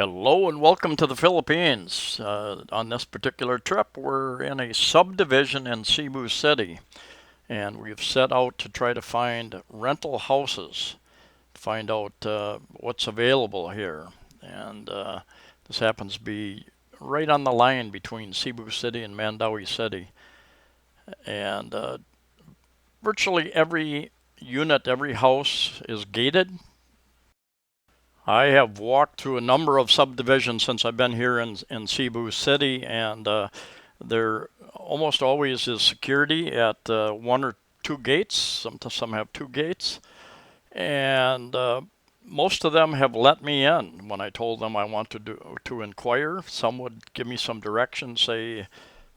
Hello and welcome to the Philippines. On this particular trip, we're in a subdivision in Cebu City, and we've set out to try to find rental houses, find out what's available here. And this happens to be right on the line between Cebu City and Mandaue City. And virtually every unit, every house is gated. I have walked through a number of subdivisions since I've been here in Cebu City, and there almost always is security at one or two gates. Some have two gates, and most of them have let me in when I told them I want to inquire. Some would give me some direction, say,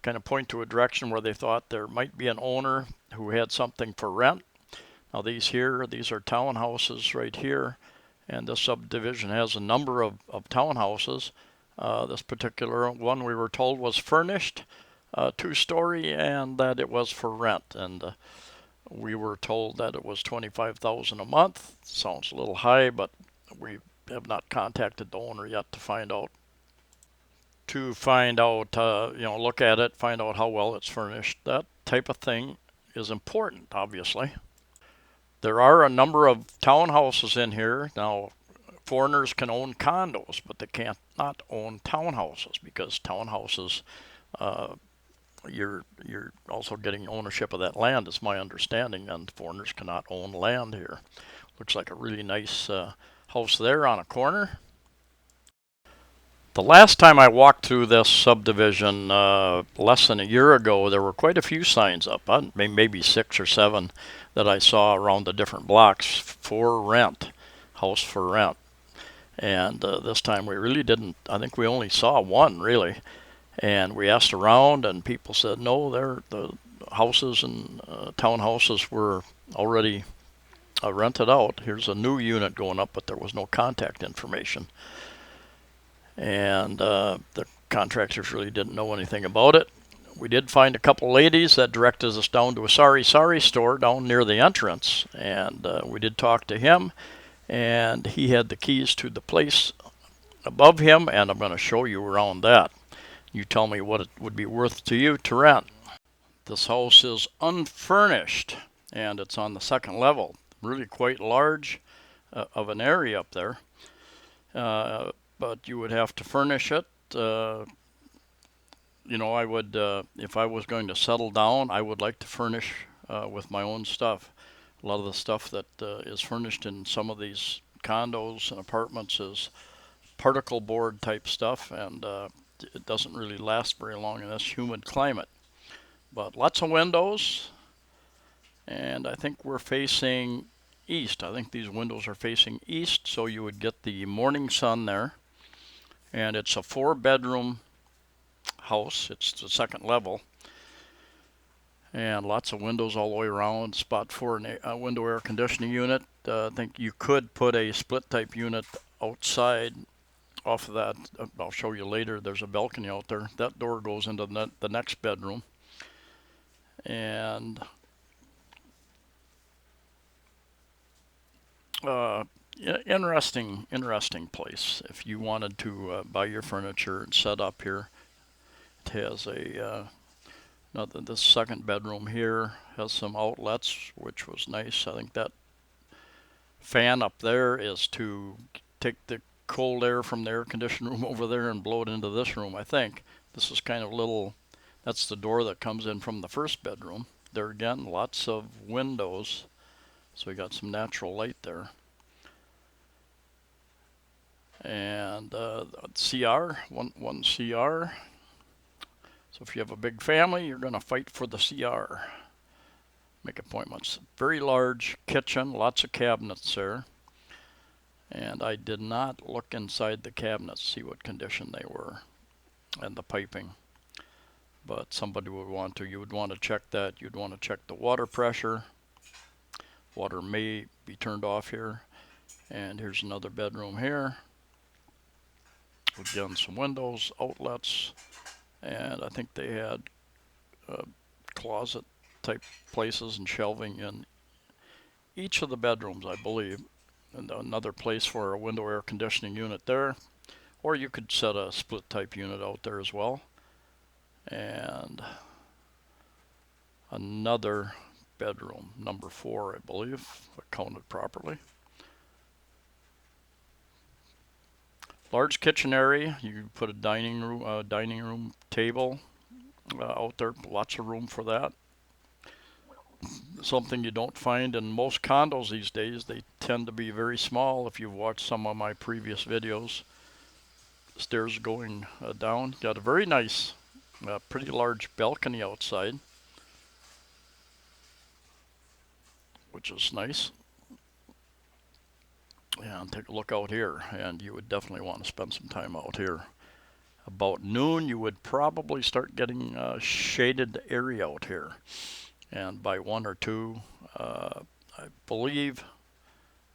kind of point to a direction where they thought there might be an owner who had something for rent. Now these are townhouses right here, and this subdivision has a number of townhouses. This particular one we were told was furnished, two-story, and that it was for rent. And we were told that it was $25,000 a month. Sounds a little high, but we have not contacted the owner yet to find out. Look at it, find out how well it's furnished. That type of thing is important, obviously. There are a number of townhouses in here. Now, foreigners can own condos, but they can't not own townhouses, because townhouses, uh, you're also getting ownership of that land, is my understanding, and foreigners cannot own land here. Looks like a really nice house there on a corner. The last time I walked through this subdivision less than a year ago, there were quite a few signs up, maybe 6 or 7, that I saw around the different blocks for rent, house for rent. And this time we really didn't, I think we only saw one really. And we asked around, and people said no, the houses and townhouses were already rented out. Here's a new unit going up, but there was no contact information. And the contractors really didn't know anything about it. We did find a couple ladies that directed us down to a Sari Sari store down near the entrance, and we did talk to him, and he had the keys to the place above him, and I'm going to show you around that. You tell me what it would be worth to you to rent. This house is unfurnished, and it's on the second level. Really quite large of an area up there. But you would have to furnish it. I would, if I was going to settle down, I would like to furnish with my own stuff. A lot of the stuff that is furnished in some of these condos and apartments is particle board type stuff, and it doesn't really last very long in this humid climate. But lots of windows, and I think we're facing east. I think these windows are facing east, so you would get the morning sun there. And it's a 4-bedroom house. It's the second level, and lots of windows all the way around. Spot for a window air conditioning unit. I think you could put a split type unit outside off of that. I'll show you later. There's a balcony out there. That door goes into the next bedroom. And interesting place. If you wanted to buy your furniture and set up here, it has this second bedroom here has some outlets, which was nice. I think that fan up there is to take the cold air from the air conditioning room over there and blow it into this room. I think this is kind of little. That's the door that comes in from the first bedroom. There again, lots of windows, so we got some natural light there. And CR, one CR. So if you have a big family, you're going to fight for the CR. Make appointments. Very large kitchen, lots of cabinets there. And I did not look inside the cabinets, see what condition they were, and the piping. But somebody would want to, you would want to check that. You'd want to check the water pressure. Water may be turned off here. And here's another bedroom here. Again, some windows, outlets, and I think they had closet type places and shelving in each of the bedrooms, I believe. And another place for a window air conditioning unit there. or you could set a split type unit out there as well. And another bedroom, number 4, I believe, if I counted properly. Large kitchen area. You put a dining room table out there. Lots of room for that. Something you don't find in most condos these days. They tend to be very small. If you've watched some of my previous videos, stairs going down. Got a very nice, pretty large balcony outside, which is nice. And take a look out here, and you would definitely want to spend some time out here. About noon, you would probably start getting a shaded area out here. And by 1 or 2, I believe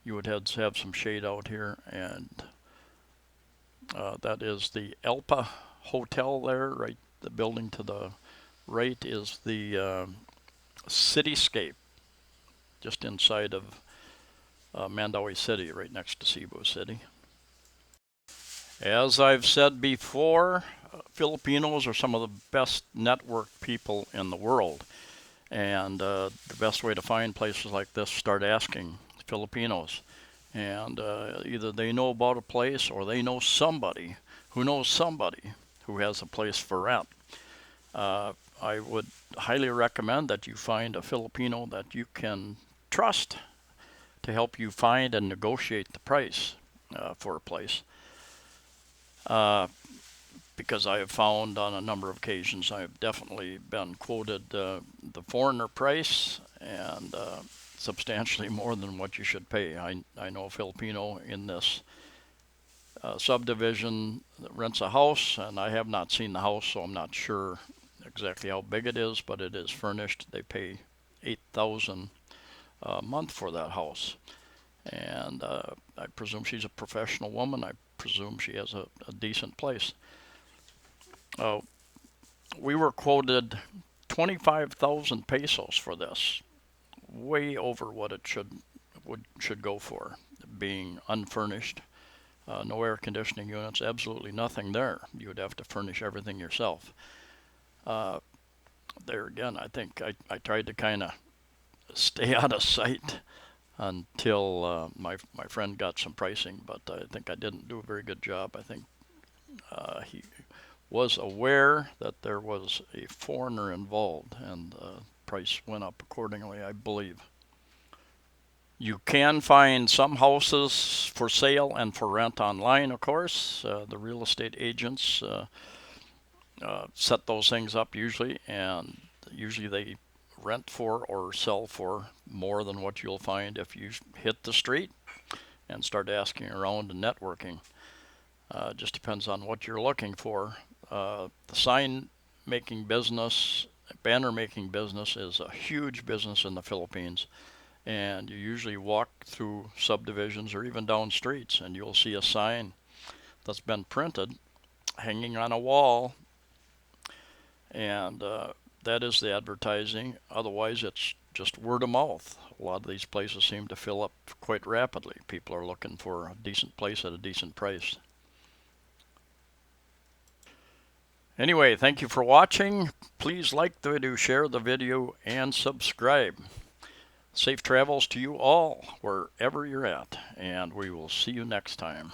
you would have to have some shade out here. And that is the Elpa Hotel there, right? The building to the right is the Cityscape, just inside of Mandaue City, right next to Cebu City. As I've said before, Filipinos are some of the best networked people in the world. And the best way to find places like this, start asking Filipinos. And either they know about a place or they know somebody who has a place for rent. I would highly recommend that you find a Filipino that you can trust to help you find and negotiate the price for a place. Because I have found on a number of occasions I've definitely been quoted the foreigner price and substantially more than what you should pay. I know a Filipino in this subdivision that rents a house, and I have not seen the house, so I'm not sure exactly how big it is, but it is furnished. They pay $8,000 a month for that house, and I presume she's a professional woman. I presume she has a decent place. We were quoted 25,000 pesos for this, way over what it should go for, being unfurnished, no air conditioning units, absolutely nothing there. You would have to furnish everything yourself. There again, I think I tried to kind of stay out of sight until my friend got some pricing, but I think I didn't do a very good job. I think he was aware that there was a foreigner involved, and the price went up accordingly, I believe. You can find some houses for sale and for rent online, of course. The real estate agents set those things up usually, and usually they rent for or sell for more than what you'll find if you hit the street and start asking around and networking. Just depends on what you're looking for. The sign making business, banner making business is a huge business in the Philippines, and you usually walk through subdivisions or even down streets and you'll see a sign that's been printed hanging on a wall, and that is the advertising. Otherwise, it's just word of mouth. A lot of these places seem to fill up quite rapidly. People are looking for a decent place at a decent price. Anyway, thank you for watching. Please like the video, share the video, and subscribe. Safe travels to you all, wherever you're at, and we will see you next time.